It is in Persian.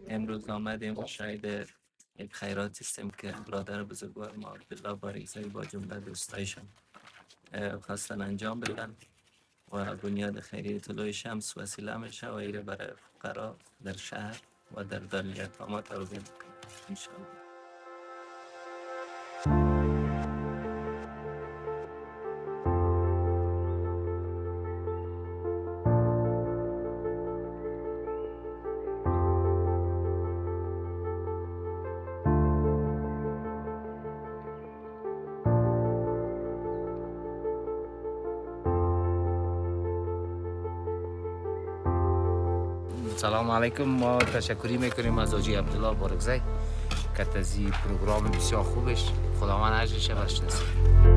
امروز آمدیم و شاید یک خیراتی هستیم که برادر بزرگوار ما عبدالله باریکزی با جمله دوستایشان خواستن انجام بدن و بنیاد خیریه طلوع شمس وسیله میشه و ایره برای فقرا در شهر و در دار الاقامه توزیع میکنه انشاءالله. سلام علیکم. ما تشکری میکنیم از حاجی عبدالله باریکزی که از این پروگرام بسیار خوبش خداوند اجرش بخشید.